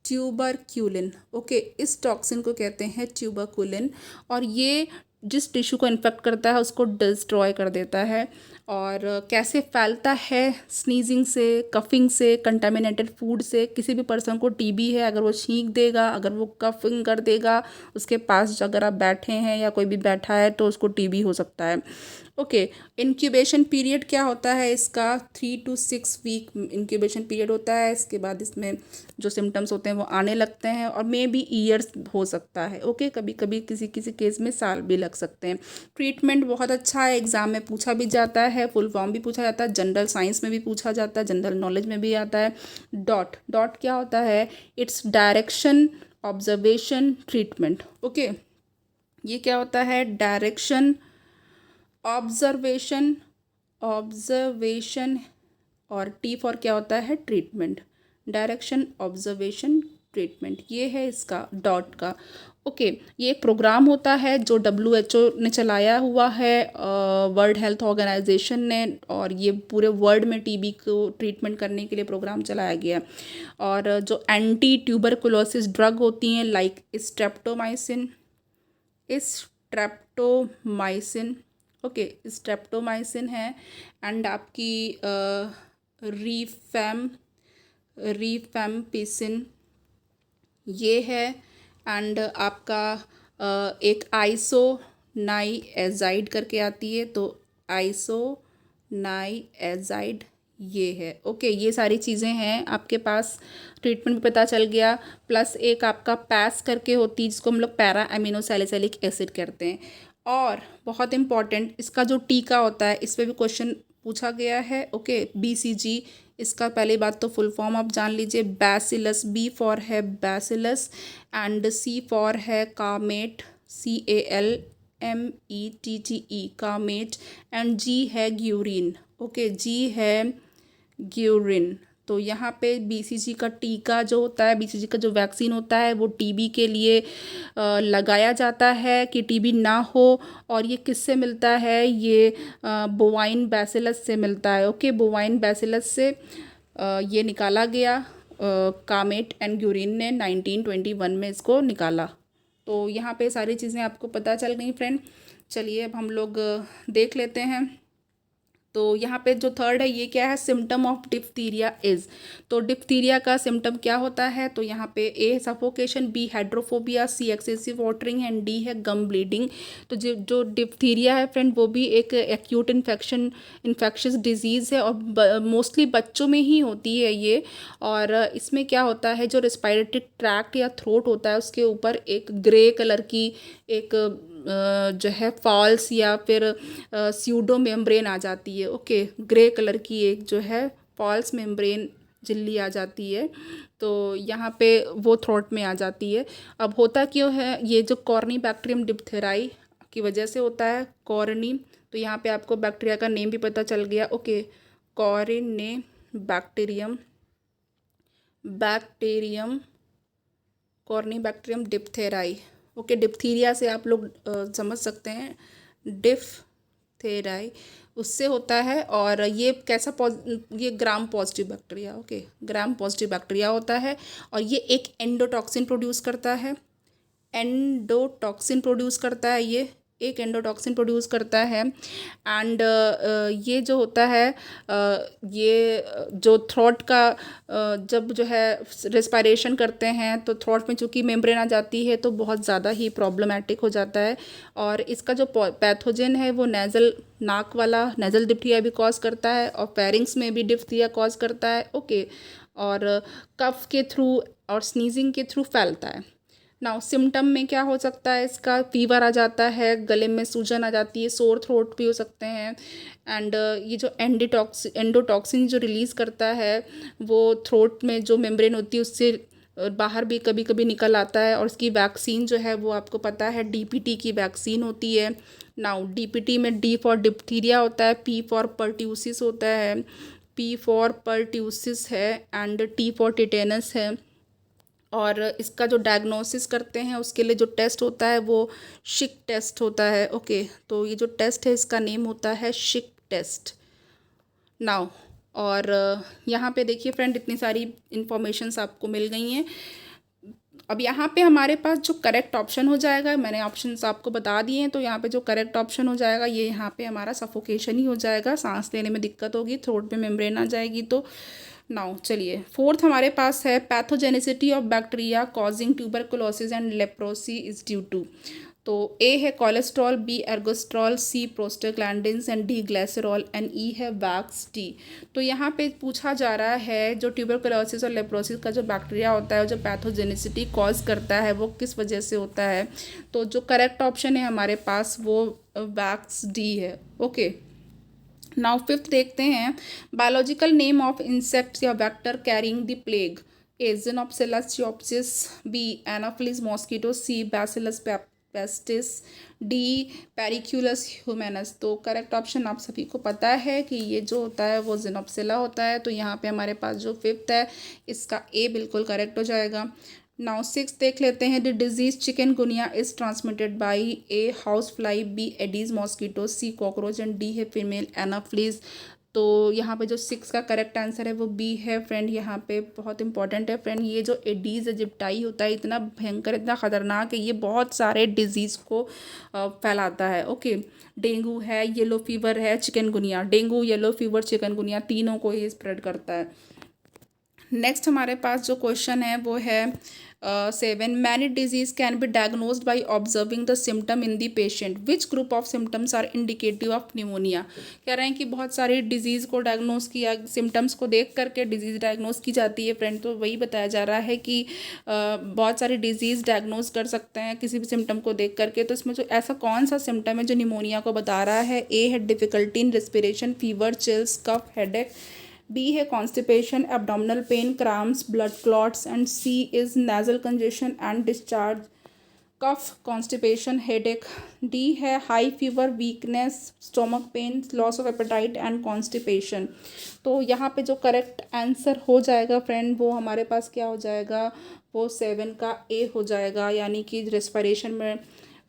A: ट्यूबरक्यूलिन। ओके, इस टॉक्सिन को कहते हैं ट्यूबरक्यूलिन, और ये जिस टिश्यू को इन्फेक्ट करता है उसको डिस्ट्रॉय कर देता है। और कैसे फैलता है स्नीजिंग से, कफिंग से, कंटामिनेटेड फूड से। किसी भी पर्सन को टीबी है, अगर वो छींक देगा, अगर वो कफिंग कर देगा, उसके पास अगर आप बैठे हैं या कोई भी बैठा है तो उसको टीबी हो सकता है। ओके, इंक्यूबेशन पीरियड क्या होता है इसका? 3 to 6 वीक इंक्यूबेशन पीरियड होता है। इसके बाद इसमें जो सिम्टम्स होते हैं वो आने लगते हैं और मे बी ईयर्स हो सकता है। ओके, कभी कभी किसी किसी केस में साल भी लग सकते हैं। ट्रीटमेंट बहुत अच्छा है, एग्जाम में पूछा भी जाता है, फुल फॉर्म भी पूछा जाता है, जनरल साइंस में भी पूछा जाता है, जनरल नॉलेज में भी आता है। डॉट डॉट क्या होता है? Its direction, observation, treatment. Okay, ये क्या होता है? डायरेक्शन, ऑब्जर्वेशन, ऑब्जर्वेशन, और टी फॉर क्या होता है? ट्रीटमेंट। डायरेक्शन, ऑब्जर्वेशन, ट्रीटमेंट, ये है इसका डॉट का। ओके, ये एक प्रोग्राम होता है जो WHO ने चलाया हुआ है, वर्ल्ड हेल्थ ऑर्गेनाइजेशन ने, और ये पूरे वर्ल्ड में टीबी को ट्रीटमेंट करने के लिए प्रोग्राम चलाया गया। और जो एंटी ट्यूबरकुलोसिस ड्रग होती हैं like streptomycin, streptomycin, okay, streptomycin है, एंड आपकी रीफैम्पिसिन ये है, एंड आपका एक आइसोनाइएजाइड करके आती है, तो आइसोनाइएजाइड ये है। ओके, ये सारी चीज़ें हैं आपके पास। ट्रीटमेंट भी पता चल गया। प्लस एक आपका पैस करके होती है जिसको हम लोग पैरा अमीनो सैलिसिलिक एसिड कहते हैं। और बहुत इंपॉर्टेंट, इसका जो टीका होता है इस पर भी क्वेश्चन पूछा गया है। ओके, BCG, इसका पहली बात तो फुल फॉर्म आप जान लीजिए। बैसिलस, B फॉर है बैसिलस, एंड C फॉर है Kamet, CALMETTE, Kamet, and G है ग्यूरिन। ओके, G है ग्यूरिन। तो यहाँ पे BCG का टीका जो होता है, BCG का जो वैक्सीन होता है वो टीबी के लिए लगाया जाता है कि टीबी ना हो। और ये किससे मिलता है? ये बोवाइन बैसिलस से मिलता है। ओके, बोवाइन बैसिलस से ये निकाला गया। कामेट एंड ग्यूरिन ने 1921 में इसको निकाला। तो यहाँ पे सारी चीज़ें आपको पता चल गई फ्रेंड। चलिए अब हम लोग देख लेते हैं। तो यहाँ पे जो थर्ड है ये क्या है? Symptom of diphtheria is. तो डिप्थीरिया का सिम्टम क्या होता है? तो यहाँ पे A है suffocation, B hydrophobia, C excessive watering, and D है गम ब्लीडिंग। तो जो डिप्थीरिया है फ्रेंड वो भी एक एक्यूट इन्फेक्शियस डिजीज़ है, और मोस्टली बच्चों में ही होती है ये। और इसमें क्या होता है, जो रेस्पिरेटरी ट्रैक्ट या थ्रोट होता है उसके ऊपर एक ग्रे कलर की एक जो है फॉल्स या फिर स्यूडो मेम्ब्रेन आ जाती है। ओके, ग्रे कलर की एक जो है फॉल्स मेम्ब्रेन झिल्ली आ जाती है, तो यहाँ पे वो थ्रोट में आ जाती है। अब होता क्यों है? ये जो कॉर्नी बैक्टीरियम डिप्थेराई की वजह से होता है, कॉर्नी। तो यहाँ पे आपको बैक्टीरिया का नेम भी पता चल गया। Okay, corynebacterium, corynebacterium diphtheriae. Okay, diphtheria से आप लोग समझ सकते हैं, डिप्थेराई उससे होता है। और ये कैसा ये gram positive bacteria, okay, gram positive bacteria होता है, और ये एक एंडोटॉक्सिन प्रोड्यूस करता है। एंडोटॉक्सिन प्रोड्यूस करता है, ये एक एंडोटॉक्सिन प्रोड्यूस करता है। एंड ये जो होता है ये जो थ्रोट का जब जो है रेस्पिरेशन करते हैं तो थ्रोट में चूँकि मेम्ब्रेन आ जाती है तो बहुत ज़्यादा ही प्रॉब्लमेटिक हो जाता है। और इसका जो पैथोजन है वो नेज़ल, नाक वाला नेज़ल डिप्थीरिया भी कॉज करता है, और फेरिंग्स में भी डिप्थीरिया कॉज करता है। ओके, और कफ के थ्रू और स्नीजिंग के थ्रू फैलता है। नाउ सिम्टम में क्या हो सकता है इसका? फीवर आ जाता है, गले में सूजन आ जाती है, सोर थ्रोट भी हो सकते हैं। एंड ये जो एंडोटॉक्सिन जो रिलीज़ करता है वो थ्रोट में जो मेम्ब्रेन होती है उससे बाहर भी कभी कभी निकल आता है। और इसकी वैक्सीन जो है वो आपको पता है DPT की वैक्सीन होती है। नाउ DPT में D फॉर डिप्थीरिया होता है, P फॉर पर्ट्यूसिस होता है, P फॉर पर्ट्यूसिस है, एंड T फॉर टिटेनस है। और इसका जो डायग्नोसिस करते हैं उसके लिए जो टेस्ट होता है वो शिक टेस्ट होता है। ओके, तो ये जो टेस्ट है इसका नेम होता है शिक टेस्ट। नाउ और यहाँ पे देखिए फ्रेंड, इतनी सारी इन्फॉर्मेशंस आपको मिल गई हैं। अब यहाँ पे हमारे पास जो करेक्ट ऑप्शन हो जाएगा, मैंने ऑप्शंस आपको बता दिए हैं, तो यहाँ पे जो करेक्ट ऑप्शन हो जाएगा ये यहाँ पे हमारा सफोकेशन ही हो जाएगा, सांस लेने में दिक्कत होगी, थ्रोट पे मेम्ब्रेन आ जाएगी। तो नाउ चलिए फोर्थ हमारे पास है pathogenicity of bacteria causing tuberculosis and leprosy is due to. तो ए है cholesterol, B ergosterol, C prostaglandins and D glycerol and E है वैक्स टी। तो यहाँ पे पूछा जा रहा है जो ट्यूबरकुलोसिस और लेप्रोसिस का जो बैक्टीरिया होता है, जो पैथोजेनिसिटी कॉज करता है, वो किस वजह से होता है। तो जो करेक्ट ऑप्शन है हमारे पास वो वैक्स डी है। ओके, नाउ फिफ्थ देखते हैं, बायोलॉजिकल नेम ऑफ इंसेक्ट्स या vector carrying the plague. A xenopsylla cheopis, B anopheles mosquito, C bacillus pestis, D pediculus humanus. तो करेक्ट ऑप्शन आप सभी को पता है कि ये जो होता है वो ज़िनोप्सिला होता है। तो यहाँ पे हमारे पास जो फिफ्थ है इसका ए बिल्कुल करेक्ट हो जाएगा। नाउ सिक्स देख लेते हैं, the disease chikungunya is transmitted by A house fly, B aedes mosquito, C cockroach and D है फीमेल एनाफ्लीज। तो यहाँ पे जो सिक्स का करेक्ट आंसर है वो बी है फ्रेंड। यहाँ पे बहुत इंपॉर्टेंट है फ्रेंड, ये जो एडीज इजिप्टाई होता है इतना भयंकर, इतना ख़तरनाक है, ये बहुत सारे डिजीज़ को फैलाता है। ओके, डेंगू है, येलो फीवर है, chikungunya. Dengue, yellow fever, chikungunya तीनों को ही स्प्रेड करता है। नेक्स्ट हमारे पास जो क्वेश्चन है वो है 7, many disease can be diagnosed by observing the symptom in the patient, which group of symptoms are indicative of pneumonia. कह रहे हैं कि बहुत सारी डिजीज़ को डायग्नोज किया, सिम्टम्स को देख करके डिजीज़ डायग्नोज की जाती है फ्रेंड। तो वही बताया जा रहा है कि बहुत सारी डिजीज़ डायग्नोज कर सकते हैं किसी भी सिम्टम को देख करके। तो इसमें जो ऐसा कौन सा सिम्टम है जो निमोनिया को बता रहा है। ए है difficulty in respiration, fever, chills, cough, headache, B है constipation, abdominal pain, cramps, blood clots and C is nasal congestion and discharge, cough, constipation, headache. D है high fever, weakness, stomach pain, loss of appetite and constipation. तो यहाँ पे जो करेक्ट आंसर हो जाएगा फ्रेंड वो हमारे पास क्या हो जाएगा, वो 7 का ए हो जाएगा। यानी कि रेस्पिरेशन में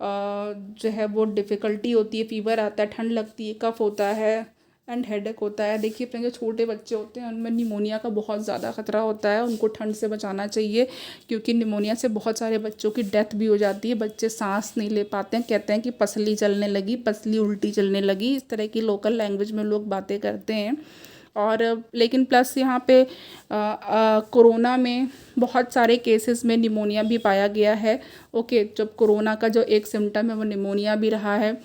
A: जो है वो डिफ़िकल्टी होती है, फीवर आता है, ठंड लगती है, कफ होता है एंड हेडेक होता है। देखिए अपने जो छोटे बच्चे होते हैं उनमें निमोनिया का बहुत ज़्यादा खतरा होता है, उनको ठंड से बचाना चाहिए, क्योंकि निमोनिया से बहुत सारे बच्चों की डेथ भी हो जाती है। बच्चे सांस नहीं ले पाते हैं, कहते हैं कि पसली चलने लगी, पसली उल्टी चलने लगी, इस तरह की लोकल लैंग्वेज में लोग बातें करते हैं। और लेकिन प्लस यहाँ पे कोरोना में बहुत सारे केसेस में निमोनिया भी पाया गया है। ओके, जब कोरोना का जो एक सिम्टम है वो निमोनिया भी रहा है,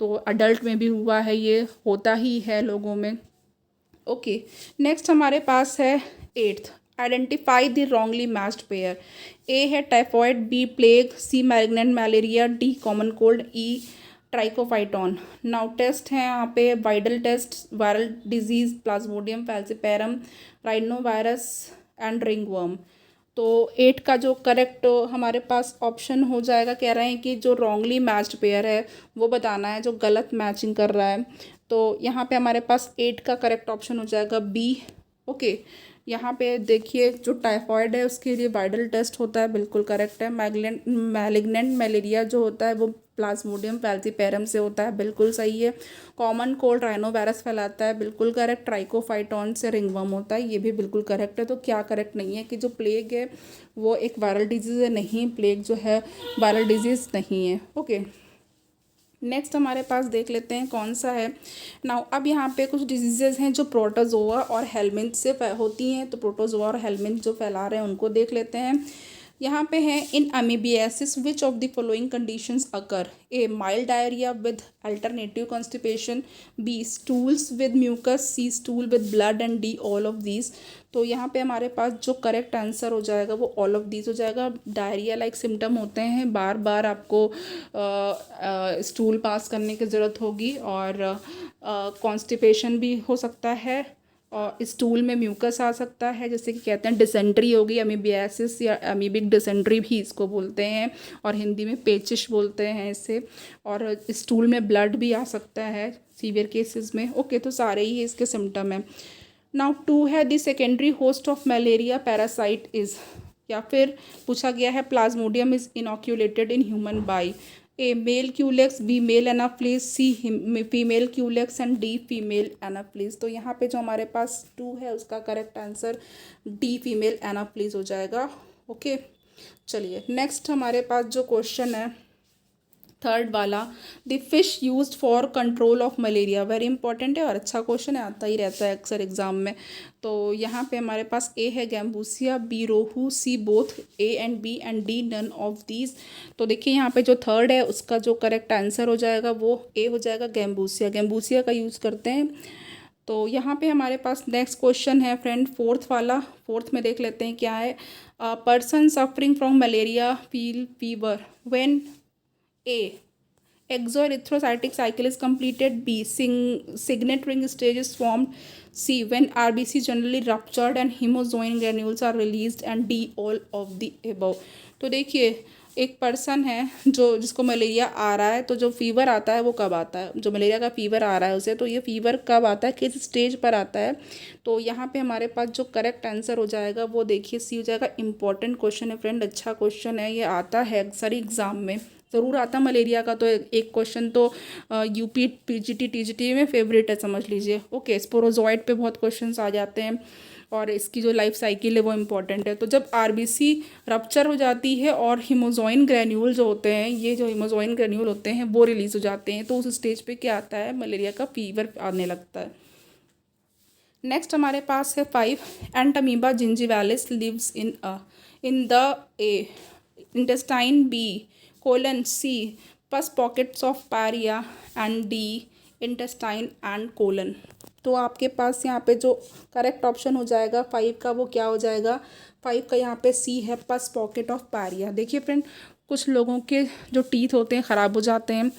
A: तो अडल्ट में भी हुआ है, ये होता ही है लोगों में। ओके, नेक्स्ट हमारे पास है 8th, identify the wrongly matched pair. A है typhoid, B plague, C malignant malaria, D common cold, E trichophyton. Now test है यहाँ पे Widal test, viral disease, plasmodium falciparum, rhino virus and ringworm. तो 8 का जो करेक्ट हमारे पास ऑप्शन हो जाएगा, कह रहे हैं कि जो रॉन्गली मैच्ड पेयर है वो बताना है, जो गलत मैचिंग कर रहा है। तो यहाँ पे हमारे पास 8 का करेक्ट ऑप्शन हो जाएगा बी। ओके, यहाँ पे देखिए जो टाइफॉइड है उसके लिए वाइडल टेस्ट होता है, बिल्कुल करेक्ट है। मैलिग्नेंट मलेरिया जो होता है वो प्लाज्मोडियम फैल्सिपेरम से होता है, बिल्कुल सही है। कॉमन कोल्ड राइनो वायरस फैलाता है, बिल्कुल करेक्ट। ट्राइकोफाइटॉन से रिंगवर्म होता है, ये भी बिल्कुल करेक्ट है। तो क्या करेक्ट नहीं है कि जो प्लेग है वो एक वायरल डिजीज़ है, नहीं, प्लेग जो है वायरल डिजीज़ नहीं है। ओके, नेक्स्ट हमारे पास देख लेते हैं कौन सा है। नाउ अब यहाँ पे कुछ डिजीजेज हैं जो प्रोटोजोआ और हेलमिंथ से होती हैं। तो प्रोटोजोआ और हेलमिंथ जो फैला रहे हैं उनको देख लेते हैं। यहाँ पे है in amoebiasis which of the following conditions occur. A mild diarrhoea with alternative constipation, B stools with mucus, C stool with blood and D all of these. तो यहाँ पे हमारे पास जो करेक्ट आंसर हो जाएगा वो ऑल ऑफ दीज हो जाएगा। डायरिया लाइक सिम्टम होते हैं, बार बार आपको स्टूल पास करने की ज़रूरत होगी, और कॉन्स्टिपेशन भी हो सकता है, और स्टूल में म्यूकस आ सकता है, जैसे कि कहते हैं डिसेंट्री होगी, अमीबियासिस या अमीबिक डिसेंट्री भी इसको बोलते हैं, और हिंदी में पेचिश बोलते हैं इसे। और स्टूल में ब्लड भी आ सकता है सीवियर केसेस में। ओके, तो सारे ही इसके सिम्टम हैं। नाउ 2 है the secondary host of malaria parasite is, या फिर पूछा गया है plasmodium is inoculated in human by. A male culex, B male anopheles, C female culex and D female anopheles. तो यहाँ पे जो हमारे पास 2 है उसका correct answer D female anopheles हो जाएगा। ओके, चलिए नेक्स्ट हमारे पास जो क्वेश्चन है थर्ड वाला, the fish used for control of malaria, very important है और अच्छा क्वेश्चन है, आता ही रहता है अक्सर एग्जाम में। तो यहाँ पे हमारे पास ए है gambusia, B rohu, C both A and B and D none of these. तो देखिए यहाँ पे जो थर्ड है उसका जो करेक्ट आंसर हो जाएगा वो ए हो जाएगा, गैम्बूसिया। गैम्बूसिया का यूज़ करते हैं। तो यहाँ पे हमारे पास नेक्स्ट क्वेश्चन है फ्रेंड फोर्थ वाला। फोर्थ में देख लेते हैं क्या है। Person suffering from malaria feel fever when A. Exoerythrocytic cycle is completed. B. Signet ring stage is formed. C. When RBC generally ruptured and hemozoin granules are released. And D. All of the above. तो देखिए एक पर्सन है जिसको मलेरिया आ रहा है, तो जो फीवर आता है वो कब आता है, जो मलेरिया का फीवर आ रहा है उसे, तो ये फीवर कब आता है, किस स्टेज पर आता है। तो यहाँ पे हमारे पास जो करेक्ट आंसर हो जाएगा वो देखिए सी हो जाएगा। इंपॉर्टेंट क्वेश्चन है फ्रेंड, अच्छा क्वेश्चन है, ये आता है अक्सर एग्जाम में ज़रूर आता मलेरिया का। तो एक क्वेश्चन तो यूपी पीजीटी टीजीटी में फेवरेट है समझ लीजिए। ओके, स्पोरोजॉइड पे बहुत क्वेश्चंस आ जाते हैं और इसकी जो लाइफ साइकिल है वो इम्पॉर्टेंट है। तो जब आरबीसी रप्चर हो जाती है और हीमोजॉइन ग्रैन्यूल जो होते हैं, ये जो हीमोजॉइन ग्रैन्यूल होते हैं वो रिलीज हो जाते हैं, तो उस स्टेज पे क्या आता है, मलेरिया का फीवर आने लगता है। नेक्स्ट हमारे पास है 5, entamoeba gingivalis lives in the A intestine, B colon, C pus pockets of pyorrhoea and D intestine and colon. तो आपके पास यहाँ पे जो करेक्ट ऑप्शन हो जाएगा 5 का वो क्या हो जाएगा, 5 का यहाँ पे सी है, पस पॉकेट ऑफ पैरिया। देखिए फ्रेंड, कुछ लोगों के जो टीथ होते हैं ख़राब हो जाते हैं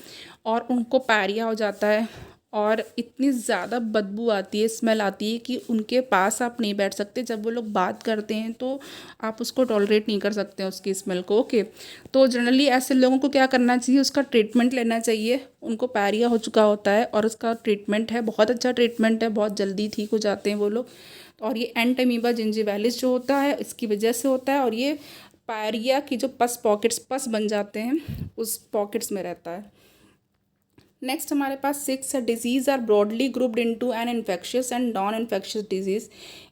A: और उनको पैरिया हो जाता है और इतनी ज़्यादा बदबू आती है, स्मेल आती है कि उनके पास आप नहीं बैठ सकते। जब वो लोग बात करते हैं तो आप उसको टॉलरेट नहीं कर सकते उसकी स्मेल को। ओके, तो जनरली ऐसे लोगों को क्या करना चाहिए, उसका ट्रीटमेंट लेना चाहिए। उनको पैरिया हो चुका होता है और उसका ट्रीटमेंट है, बहुत अच्छा ट्रीटमेंट है, बहुत जल्दी ठीक हो जाते हैं वो लोग। और ये एंटमीबा जिंजिवालिस जो होता है इसकी वजह से होता है, और ये पैरिया की जो पस बन जाते हैं उस पॉकेट्स में रहता है। नेक्स्ट हमारे पास 6 है, diseases are broadly grouped into an infectious and non infectious diseases.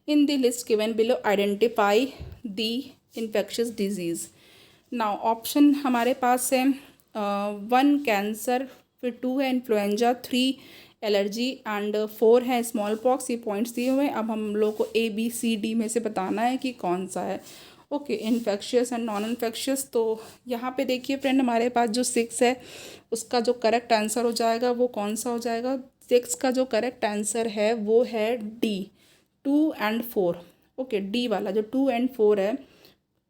A: In the list given below identify the infectious diseases. Now option हमारे पास है 1 कैंसर, फिर 2 है इन्फ्लुएंजा, 3 एलर्जी एंड 4 है स्मॉल पॉक्स। ये पॉइंट्स दिए हुए हैं, अब हम लोग को ए बी सी डी में से बताना है कि कौन सा है। Okay, infectious and non infectious. तो यहाँ पे देखिए फ्रेंड, हमारे पास जो 6 है उसका जो करेक्ट आंसर हो जाएगा वो कौन सा हो जाएगा। 6 का जो करेक्ट आंसर है वो है डी, 2 एंड 4। ओके, डी वाला जो 2 एंड 4 है,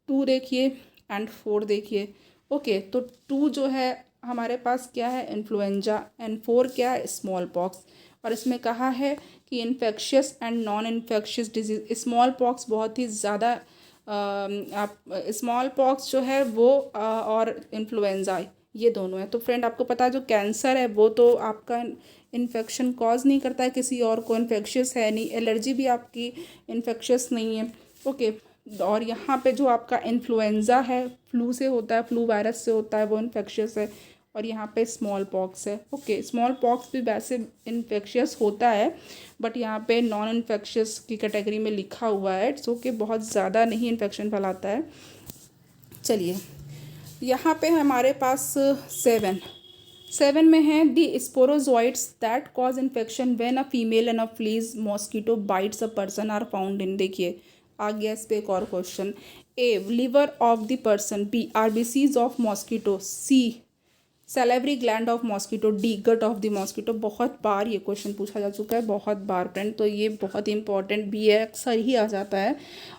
A: 2 देखिए एंड 4 देखिए। ओके, तो 2 जो है हमारे पास क्या है, इन्फ्लुएंजा, एंड 4 क्या है, स्मॉल पॉक्स। और इसमें कहा है कि infectious and non infectious disease. Small pox बहुत ही ज़्यादा आप स्मॉल पॉक्स जो है वो और इन्फ्लुएंजा ये दोनों है। तो फ्रेंड आपको पता है जो कैंसर है वो तो आपका इन्फेक्शन कॉज नहीं करता है, किसी और को इन्फेक्शियस है नहीं। एलर्जी भी आपकी इन्फेक्शियस नहीं है। ओके, और यहाँ पे जो आपका इन्फ्लुएंजा है फ्लू से होता है, फ्लू वायरस से होता है, वो इन्फेक्शियस है। और यहाँ पे स्मॉल पॉक्स है। ओके, स्मॉल पॉक्स भी वैसे इन्फेक्शियस होता है बट यहाँ पे नॉन इन्फेक्शियस की कैटेगरी में लिखा हुआ है। इट्स ओके, बहुत ज़्यादा नहीं इन्फेक्शन फैलाता है। चलिए यहाँ पे हमारे पास 7 में है the sporozoites that cause infection when a female anopheles mosquito bites a person are found in. देखिए आ गया इस पे एक और question. A liver of the person, B RBCs of mosquito, C salivary gland of mosquito, D gut of the mosquito. बहुत बार ये क्वेश्चन पूछा जा चुका है, बहुत बार फ्रेंड, तो ये बहुत इंपॉर्टेंट भी है, अक्सर ही आ जाता है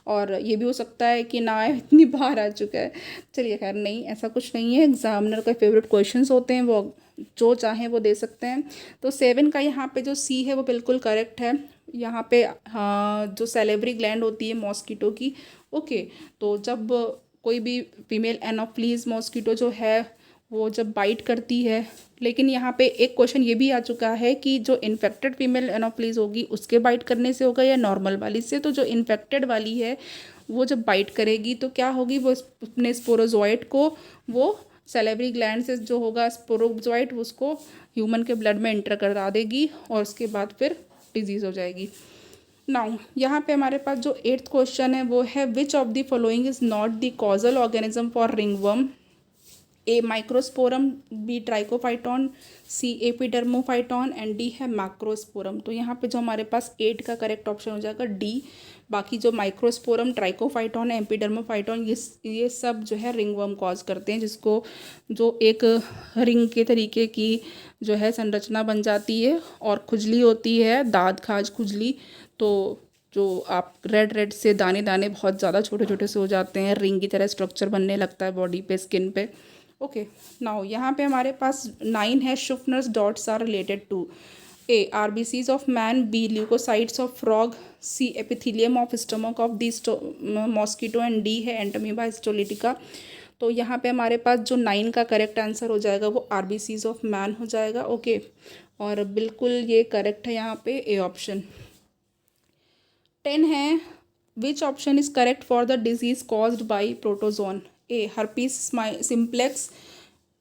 A: और ये भी हो सकता है कि ना आए, इतनी बार आ चुका है। चलिए खैर, नहीं ऐसा कुछ नहीं है, एग्जामिनर के फेवरेट क्वेश्चंस होते हैं, वो जो चाहें वो दे सकते हैं। तो 7 का यहाँ पे जो सी है वो बिल्कुल करेक्ट है। यहाँ पे हाँ, जो सैलिवरी ग्लैंड होती है मॉस्किटो की। ओके, तो जब कोई भी फीमेल एनोफ्लीज मॉस्किटो जो है वो जब बाइट करती है, लेकिन यहाँ पे एक क्वेश्चन ये भी आ चुका है कि जो इन्फेक्टेड फीमेल एनोफ्लीज होगी उसके बाइट करने से होगा या नॉर्मल वाली से। तो जो इन्फेक्टेड वाली है वो जब बाइट करेगी तो क्या होगी, वो अपने स्पोरोजोइड को वो सैलिवरी ग्लैंड से जो होगा स्पोरोजोइड उसको ह्यूमन के ब्लड में इंटर करा देगी और उसके बाद फिर डिजीज़ हो जाएगी। नाउ यहाँ पे हमारे पास जो 8th क्वेश्चन है वो है which of the following is not the causal organism for ringworm. A microsporum, B trichophyton, C epidermophyton and D है मैक्रोस्पोरम। तो यहाँ पे जो हमारे पास 8 का करेक्ट ऑप्शन हो जाएगा डी। बाकी जो माइक्रोस्पोरम, ट्राइकोफाइटॉन, एपिडर्मोफाइटॉन ये सब जो है रिंगवर्म कॉज करते हैं, जिसको जो एक रिंग के तरीके की जो है संरचना बन जाती है और खुजली होती है, दाद खाज खुजली। तो जो आप रेड से दाने दाने बहुत ज़्यादा छोटे छोटे से हो जाते हैं, रिंग की तरह स्ट्रक्चर बनने लगता है बॉडी पे, स्किन पे। ओके, नाउ यहाँ पे हमारे पास 9 है Schuffner's dots are related to A RBCs of man, B leucocytes of frog, C epithelium of stomach of the mosquito and D है एंटोमीबा हिस्टोलिटिका। तो यहाँ पे हमारे पास जो 9 का करेक्ट आंसर हो जाएगा वो आरबीसीज ऑफ मैन हो जाएगा। ओके, और बिल्कुल ये करेक्ट है यहाँ पे ए ऑप्शन। 10 है which option is correct for the disease caused by protozoan. A herpes simplex,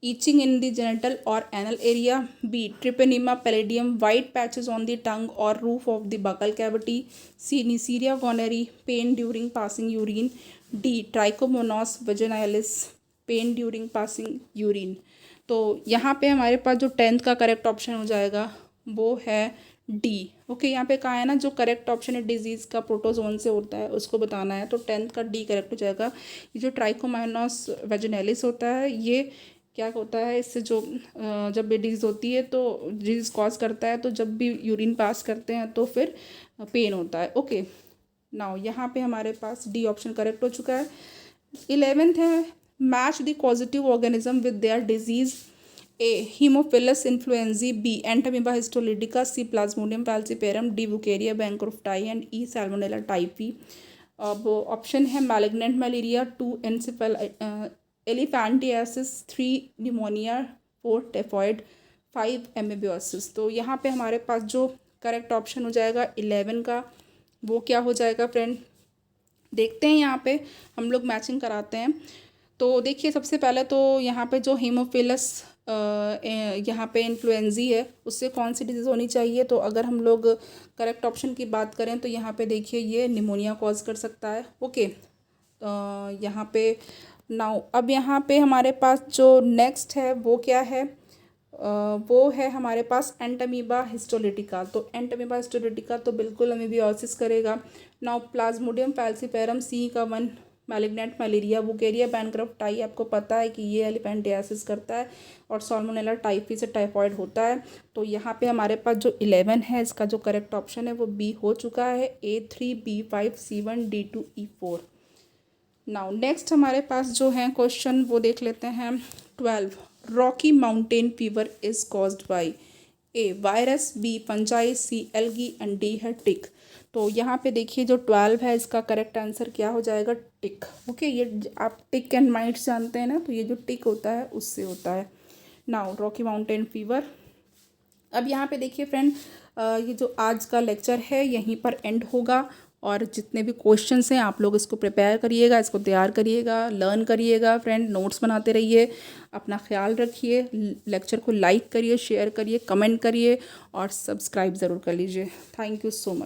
A: itching in the genital or anal area, b trypanosoma pallidum, white patches on the tongue or roof of the buccal cavity, c Neisseria gonorrhoeae, pain during passing urine, d trichomonas vaginalis, pain during passing urine। तो यहाँ पे हमारे पास जो 10th का करेक्ट ऑप्शन हो जाएगा वो है डी। ओके, यहाँ पे कहा है ना जो करेक्ट ऑप्शन है डिजीज़ का प्रोटोजोन से होता है उसको बताना है, तो 10th का डी करेक्ट हो जाएगा। ये जो ट्राइकोमोनास वेजिनैलिस होता है ये क्या होता है, इससे जो जब ये डिजीज़ होती है तो डिजीज़ कॉज करता है, तो जब भी यूरिन पास करते हैं तो फिर पेन होता है। ओके, नाउ यहाँ पे हमारे पास डी ऑप्शन करेक्ट हो चुका है। 11th है match the positive organism with their disease. A haemophilus influenzae, B entamoeba histolytica, C plasmodium falciparum, D बुकेरिया bancrofti and E salmonella typhi. अब ऑप्शन है malignant malaria, 2 elephantiasis, 3 pneumonia, 4 typhoid, 5 amoebiasis. तो यहाँ पे हमारे पास जो करेक्ट ऑप्शन हो जाएगा 11 का वो क्या हो जाएगा फ्रेंड, देखते हैं। यहाँ पे हम लोग मैचिंग कराते हैं। तो देखिए सबसे पहले तो यहाँ पे जो हीमोफिलस यहाँ पे इन्फ्लुएंजी है उससे कौन सी डिजीज़ होनी चाहिए, तो अगर हम लोग करेक्ट ऑप्शन की बात करें तो यहाँ पे देखिए ये निमोनिया कॉज कर सकता है। ओके, यहाँ पे नाउ अब यहाँ पे हमारे पास जो नेक्स्ट है वो क्या है, वो है हमारे पास एंटामीबा हिस्टोलिटिका। तो एंटामीबा हिस्टोलिटिका तो बिल्कुल अमीबियोसिस करेगा। नाउ प्लाज्मोडियम फैल्सिपेरम सी का 1 मैलिग्नेंट मलेरिया, बुकेरिया बैंक्रोफ्टाई आपको पता है कि ये एलिफेंटियासिस करता है, और सॉल्मोनेला टाइफी से टाइफॉइड होता है। तो यहाँ पे हमारे पास जो 11 है इसका जो करेक्ट ऑप्शन है वो बी हो चुका है। A3 B5 C1 D2 E4। Now next हमारे पास जो है क्वेश्चन वो देख लेते हैं। 12 Rocky Mountain fever is caused by A virus, B fungi, C algae and D है टिक। तो यहाँ पे देखिए जो 12 है इसका करेक्ट आंसर क्या हो जाएगा, टिक। ओके, ये आप टिक एंड माइट्स जानते हैं ना, तो ये जो टिक होता है उससे होता है। Now Rocky Mountain fever. अब यहाँ पे देखिए फ्रेंड, ये जो आज का लेक्चर है यहीं पर एंड होगा, और जितने भी क्वेश्चंस हैं आप लोग इसको प्रिपेयर करिएगा, इसको तैयार करिएगा, लर्न करिएगा फ्रेंड, नोट्स बनाते रहिए, अपना ख्याल रखिए, लेक्चर को लाइक करिए, शेयर करिए, कमेंट करिए और सब्सक्राइब ज़रूर कर लीजिए। Thank you so much.